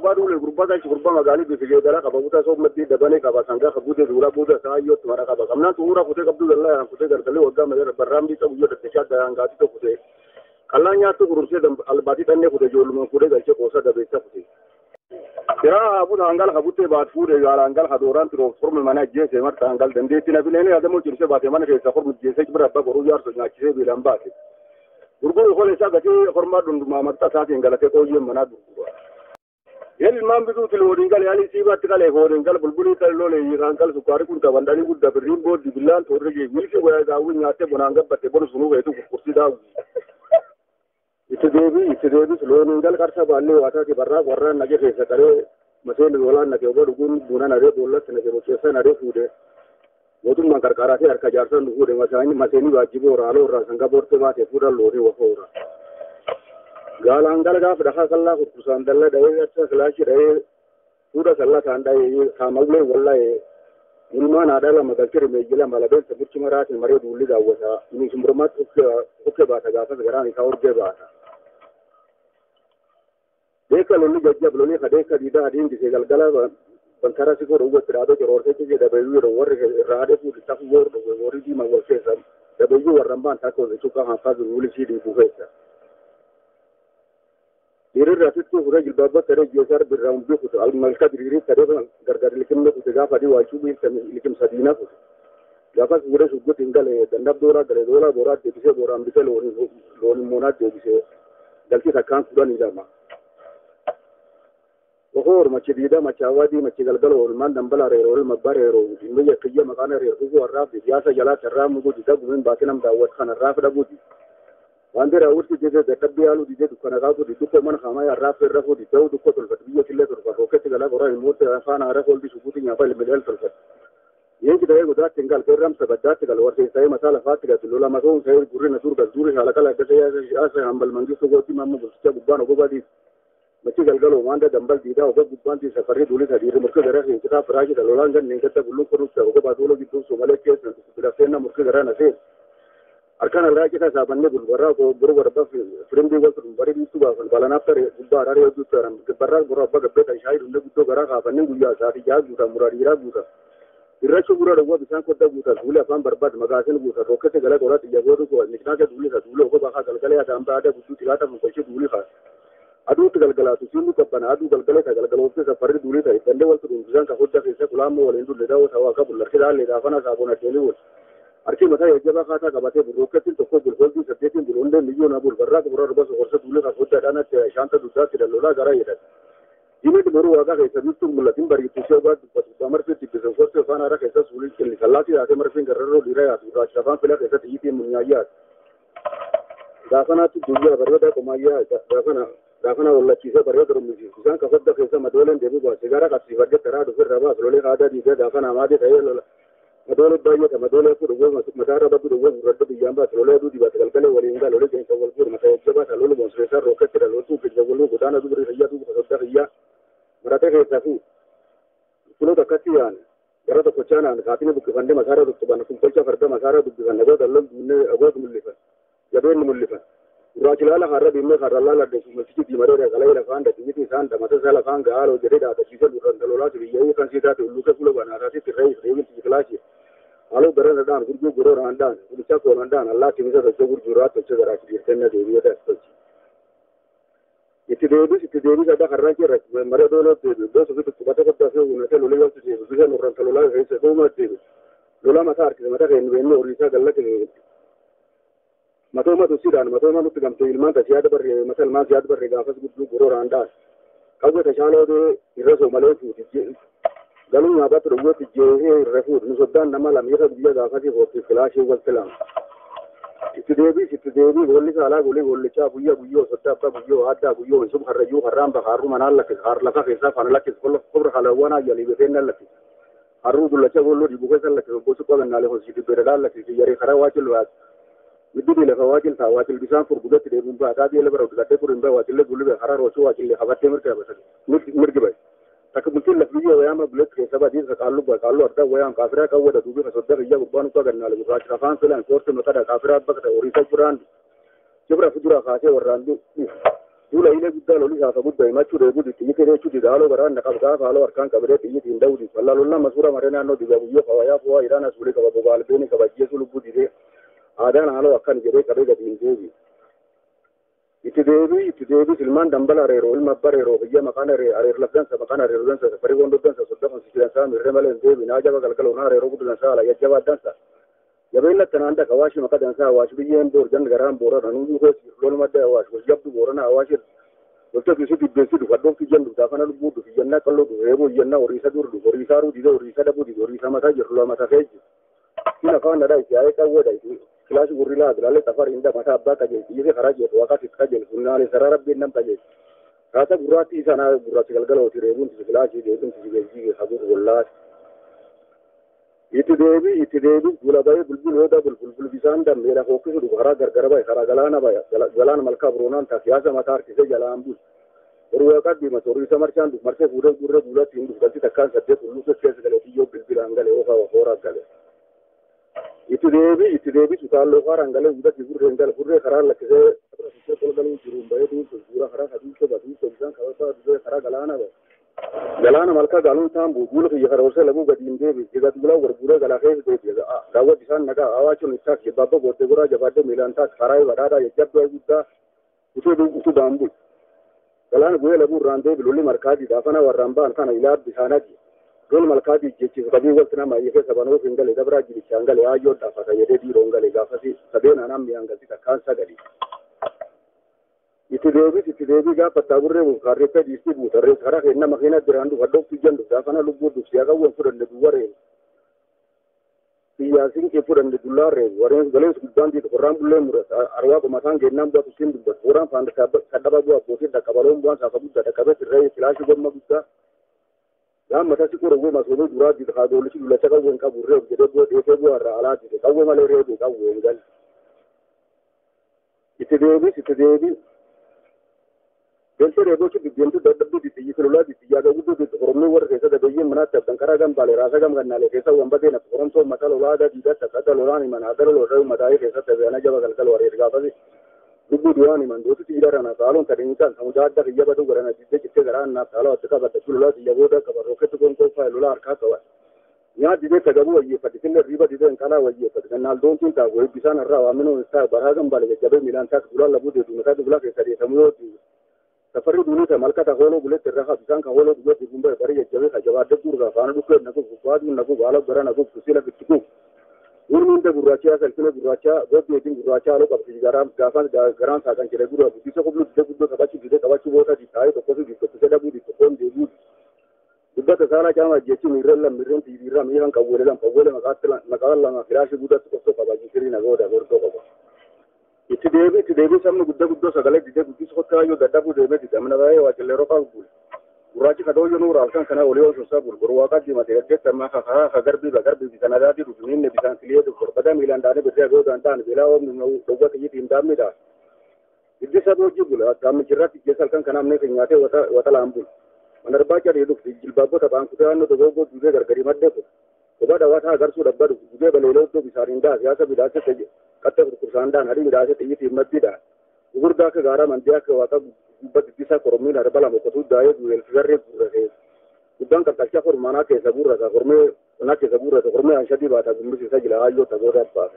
gurbadu le gurbada ci gurba magali bi fige dara ka babuta so matti dabane ka basanga ka bude dura bude sayo tumara ka bakamna tura kute kabdu dalla kute gargale wagga magar barrambi ta uyo da tasha da anga ta kute kallanya to gurse da albati tanne kute joluma kute galce kosa da bai ta kute kira abu da angal ka bute ba ture gara angal ka doran tro formal mana je se marta angal dande tina bilene adamu cirse ba te mana ke sa formal je se kibra ba goru yar so nya kire bi lamba ke gurgu ko le sa ga te formal dun ma marta sa te ngalate ko yem mana gurgu yel mam bidu til wodi ngal yali siba tikale ho ngal bulbuli tal lole yi ngal su kwari kun ta bandani gudda birin bo di bilan to rege milki waya ga wunya te bona ngabba te bon sunu ga to kursi da ite debi lo ngal karsa balle wata ke barra warra nage ke sakare masel wala nage obo gun buna na re bolla tene ke rochesa na re fude modun man karkara te arka jarsan du de masani maseni wajibo ralo ra sanga borte ba te fuda lo re wa fora galangal ga fada kala ku kusan dalla da ya ta kalashi da fuda salla ta anda yi kamalle wallahi ilma na dala magakir mai gila malaben ta burci maratin mare duli da wata ni sumburmat uke ba ta gafa gara ni kawur ge ba ta deka lolu gajja bloni khade kadida adin di galgala ban tara si ko rugo tirado ke rorte ke da bayu ro warre raade fu ta fu wor do wori di ma wor fesa da bayu warramban ta ko zu ka ha fa zu wuli si di fu fesa dire rasit ko hura jil babba tare josar bir raum bi ko al malka diri tare gargar likin no ko ga fa di wa chu bi tam likin sadina ko ga fa hura su go tingale dandab dora gare dora bora de se bora am biselo loni mona de se dalki ta kan sudan ida ma وهور ما تشديدا ما تشاودي ما تشغلغل والمان دمبل ريرو المبريرو إنه يكيا مكان ريرو هو الراب سياسة جلات الرام موجود ده من باكنام داوت خان الراب ده بودي وعندنا أول شيء جزء تكبيالو دي جزء كنا قاعدو دي دوكو من خامايا الراب في الراب دي داو دوكو تلفتبيه كله تلفت روكت جلا برا الموت خان عارف ولدي شوفوتي نافع المدل تلفت يجي ده يقول ده تنقل كرام سبدات تقل ورثي ساي مثلا فاتك تلولا ما هو ساي جوري نسور كزوري على كلا كذا أسا هم بالمنجي سوغوتي ما مبسطة ببان وبادي مچي galgalo manda dambal dida ogo gubbanti safari duli tadi murke gara ke kita peraji dalolan dan ningkata bulu perus ogo batolo gitu somale ke sudah sena murke gara nase arkan alra kita sabanne bulwara ko buru warba frindi wal bari itu ba balana tar gubba arare itu taram ke barra buru abba gabbe ta shai dunde guddo gara ka banne guya sari ja guta murarira guta irracho gura do bisan ko da guta dule afan barbad magasin guta rokete gala gora tiya godo ko nikna ke dule ka dule ogo ba ka galgale ya amba ada gutu tilata mun ko dule ka adu galgala tu sunu kabana adu galgala ta galgala ofte safari duli ta dande wal tudun zan ka hodda ke kulam wal indu le dawo tawa ka bulla kida le da fana sabona tele wal arki mata yajaba ka ta gabate bu rokatin to ko bul bul du sabbetin bul onde liyo na bul barra ko bura bas orsa duli ka hodda dana te shanta dudda ti lola gara yeda dimi de boru waga ke sabu tu mulatin bari tu shoga pas amar se tibe so forse fana ra ke sa suli ke sallati ate mar fin garro dira ya tu ra shafan pela ke sa ti ti munyaya da fana tu dunya barra da ko maya da fana wala chisa barra da mu ji san ka fadda ke sa madolen de bu ba sigara ka si wadde tara do ferra ba lole ka da di da fana ma de tayo madole bayo ta madole ku do ma madara ba do wo radda bi yamba lole du di ba kal kale wali inda lole ke wal pur mata jaba ta lole bon sesa roket da lo tu ke jawlo gudana du bri riya du ko da riya marate ke safu kulo da katiyan bara da kochana an katine bu kande masara du bana kun kolcha farda masara du bana go dallo ne ago mullifa yaben mullifa rajulala harra bimme haralla de masjid di marore galay fan da titi san da mata sala fan ga alo jere da tisi lu ran dalola ti yayi kan sita to lu ka kulo bana ra ti rai rewi ti klasi alo garan da dan gurgu goro ran dan lu cha ko ran dan Allah ti misa da gurgu ra to gara ti tenna de wiya da to iti de da harra ki ra mare dolo te do so tu bata ko ta so una te lu le ti bisa lu ran dalola re se do ma ti lola mata ar ki mata re no ori sa galla ti matoma sudan matoma tu gam to ilman ta siada bar masal ma siada bar gafas gudu goro randa kawo ta shalo de iraso malefu ti galu na ba to wo ti je he refu no sudan na mala mi ra biya gafas ko ti flash wal salam ti devi golli sala golli cha buya buyo sutta ba buyo hada buyo sub haraju haram ba haru manal lak har laka kesa fan lak kullu kubra hala wana yali be tenal lak haru dulla cha gollo di buga sal lak ko su ko nale ho sidi be dal lak ti yari khara wajil wa Itu le wajil ta wajil bisan fur bugat de bumba ta de le baro de fur imba wajil le bulu be harar wasu wajil le habate merka ba mirgi bay tak mutul la biyo ya ma bulet ke sabadi sa kallu ba kallu arda wayam kafira ka wada dubi ka sodda ya gubban ko ganna le ba rafan filan korte mata da kafira ba ka ori ta quran jibra fujura ka ce warrandu Dula ile guddaa lolli saafa guddaa himachuu deebiin xiyyi kereechuu didaaloo garaan naqabdaa faaloo harkaan qabdee xiyyi tiin da'uu didi wallaa lolla masuura maree naannoo diga guyyoo kawayaa fu'aa iraan asuulee qaba bobaalbeeni kabajjeesu lubbuu didee aadaan haaloo akkan jedhee qabee gadi hin deebi. Itti deebii silmaan dambala areeroo ilma abba areeroo biyya maqaan areer labdansa maqaan areeroo dansa safarii wondoo dansa soddafan sikidansaa mirree malee hin deebi naa jaba galgaloo naa areeroo guddu dansaa ala yajjabaa dansa. Jabeenya tanaan da kawaashi maka dansa awaashi biyyeen boor jan garaan boora nanuu yuukoo loon madda awaashi hojjabdu boorana awaashi dokta kisu dibbeessi dhufa dhofti jan dhuftaa kana lubbuu dhufi jannaa qalloo dhufe reeboo jannaa horiisa dur dhufu horiisaa ruu didee horiisa dhabuu dide horiisa mataa jiru loo mataa feeji. Kun afaan nadhaa itti yaa'ee qawweedha itti kilaashi gurri laa bilaalee xafari inda mataa abbaa qajeelti iyyee karaa jeetu waaqas itti qajeelti funnaalee saraa rabbiin nam qajeelti. Kaasa gurraatti isaanaa gurraatti galgalooti reebuun tisi kilaashii deebiin tisi beekii haguutu wallaati. Itti deebii gula bayee bulbul hooda bulbul bisaan dammeedha hookisu dhufu karaa gargara baye karaa galaana malkaa buroonaan ta'a siyaasa mataa harkisee jalaan bulu. Horii qabdi horiisa marshaan dhufu marsee fuudhee gurree guulatti hin dhufu galti takkaan saddeet ulluusa keessa galee biyyoo bilbilaan galee oofaa hooraa galee. Itti deebii sutaalloo faaraan galee gudatti gurreen gale gurree karaa lakkisee kolgaluu jiruun bayee duutu suura karaa sadii soba duutu bisaan karaa galaana baye. Galaana malkaa gaaluun ta'an bu'uura kiyya karaa horsee labuu gadi hin deebi egaa duulaa warbuuree galaa keessa deebi daawwati isaan nagaa awaachuun isaas jabbaabba booddee goraa jabaadde miilaan taas karaa badhaadhaa jajjabduu guddaa utuu baambul. Galaana bu'ee labuu irraan deebi lolli malkaadii daafana warraan ba'an kana ilaa bisaanaati. Lolli malkaadii jechisu qabii walti nama hiikee sabanoof hin galee dabraa jibichaan galee hayyoo dhaafata jedhee dhiiroon galee gaafasi sabeen aanaan mi'aan galti takkaan sagali. Itti deebii gaafa taaburree buukaarreeffee dhiistii buutarree karaa kenna makiina biraan dhufa dhoftu jandu gaafana lubbuu dhufsiyaa qawween fudhanne duwwareen siyaasiin kee fudhanne dullaarreen warreen galeen guddaan jiru qorraan bullee murata arwaa qomataan geennaan bu'atu siin dubbatu qorraan faanda kadhaba bu'aa bootiin dhaqqabaloon bu'aan saafa guddaa dhaqqabee sirree filaashii gomma guddaa yaa matasi qorowwee masoomee duraa jiru haadoolichi dullacha qawween qaburree jedhee bu'aa dheefee bu'aarraa alaa jire qawwee malee reedu qawween gal itti deebii Bensi reebochi bijentu dadhabdu ditiyyi filulaa ditiyyaa guddu ditti oromii warra keessa dabeeyyiin manaatti abdan karaa gambaale raasa gamgannaalee keessa wambatee natti oromsoo mataa lolaa aadaa diidatti akkata lolaan himan haadala lolaa mataa'ee keessatti beena jaba galgal wareer gaafate lubbuu du'aan himan dootutti hidharana saaloon kadhinyitaan samudaa adda kiyya badu garana diddee cittee garaa annaaf saaloo atti qabaddachu lolaa xiyya booda qaba rokketti gonkoofaa lolaa harkaa qaba nyaa didee tagabuu wayyeeffate sillee riiba didee hinqalaa wayyeeffate gannaal doontiin taa'u wayii bisaan irraa waaminoon isaa baraa gambaale jajjabee miilaan taas dulaan labuu deedu mataa dublaa keessa deesamuu yoo Safari dulu ta malkata holo bulet terraha bisan ka holo bulet gumba bari jabe ka jawade gurga fana dukke nagu fadu nagu bala gara nagu kusila bitku urmin de gurracha salkine gurracha godi tin gurracha lo kabti garam gafan garan sa kan kire gurra bisa ko bulu de guddo kabachi de kabachi bota di tai to ko di to se da budi to kon de budi dubata sala jama jechi mirella mirren ti dirra mi han kawole lam kawole makalla ma firashi budat to kabachi kirina goda gordo ko Itti deebii sabni guddoo sagalee didee guddisuu kottaayyoo dadhabuu deemee didamna baay'ee waajjirlee roqaa bulu. Gurraachi kadooyyoo nuura halkan kanaa olii osoo isaa gurguru waaqaa diimatee gaggeessa ammaa kakaa garbii bisaan adaatii dhufu inni bisaan filee dhufu bada miilaan daanee birree agoo danda'an beelaa oomni dhowwa xiyyiitii hin daamnidha. Iddi saboo hojii bula daamichi irratti jeessa halkan kanaa amnee kan nyaatee wata laan bulu. Manarbaa cadee dhufu jilbaabbota baankutee naannoo dogoggoo duudee gargarii maddee kun. Kophaa daawwataa agarsuu dhabbaa dhufu gudee baleelee iddoo bisaaniin daa siyaasa midhaasessa Kata kurkusandaan hadii midhaasa xiyyiitii maddiidha. Gurgurdaa akka gaaraa mandii akka waaqa gubba giddisaa koromiin arbala mokotuu daa'ee du'eel figarree gurrate. Guddaan qalqalchaa formaanaa keessa gurrata. Formee qonnaa keessa gurrata. Formee anshadii baata gumbisiisa jila hayyoo ta'uu danda'a.